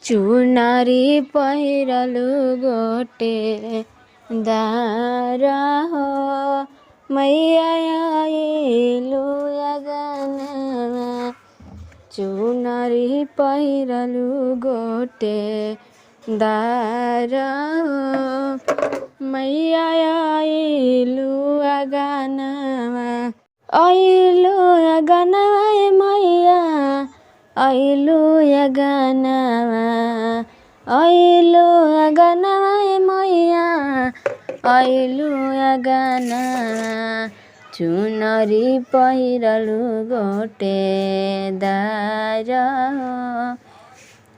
चुनरी पहिरलु गोटे दार हो मैया आइलु अगनमा। चुनरी पहिरलु गोटे दार हो मैया आइलु अगनमा। आइलु अगनमा मैया आइलु अगनमा। आइलु अगनमा मैया आइलु अगनमा। चुनरी पहिरलु गोटे दार हो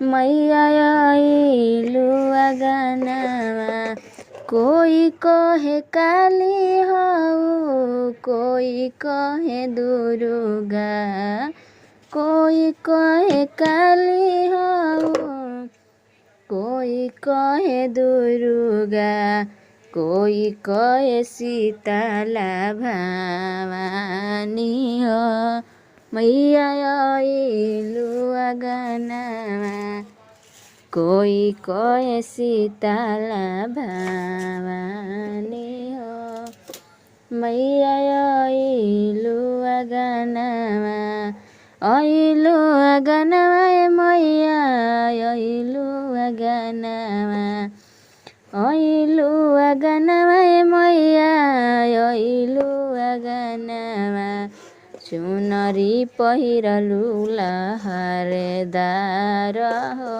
मैया आइलु अगनमा। कोई कहे काली हऊ कोई कहे दुर्गा। कोई कहे काली हऊ कोई कहे दुर्गा। कोई कहे शीतला भवानी हो मैया आइलु अगनमा। कोई कहे शीतला भवानी हो मैया आइलु अगनमा। आइलु अगनमा मैया आइलु अगनमा। आइलु अगनमा मैया आइलु अगनमा। चुनरी पहिरलु लहरेदार हो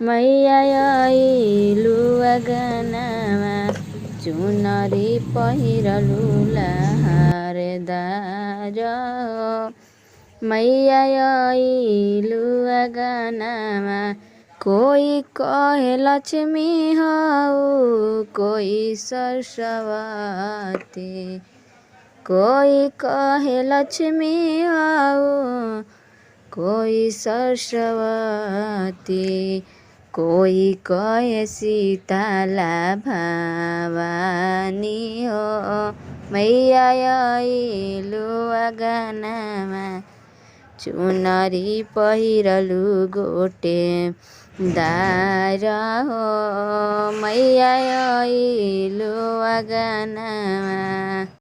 मैया आइलु अगनमा। चुनरी पहिरलु लहरेदार हो मैया आइलु अगनमा। कोई कहे लक्ष्मी हऊ कोई सरस्वती। कोई कहे लक्ष्मी हऊ कोई सरस्वती। कोई कहे शीतला भवानी हो मैया आइलु अगनमा। चुनरी पहिरलु गोटे दार हो मैया आइलु अगनमा।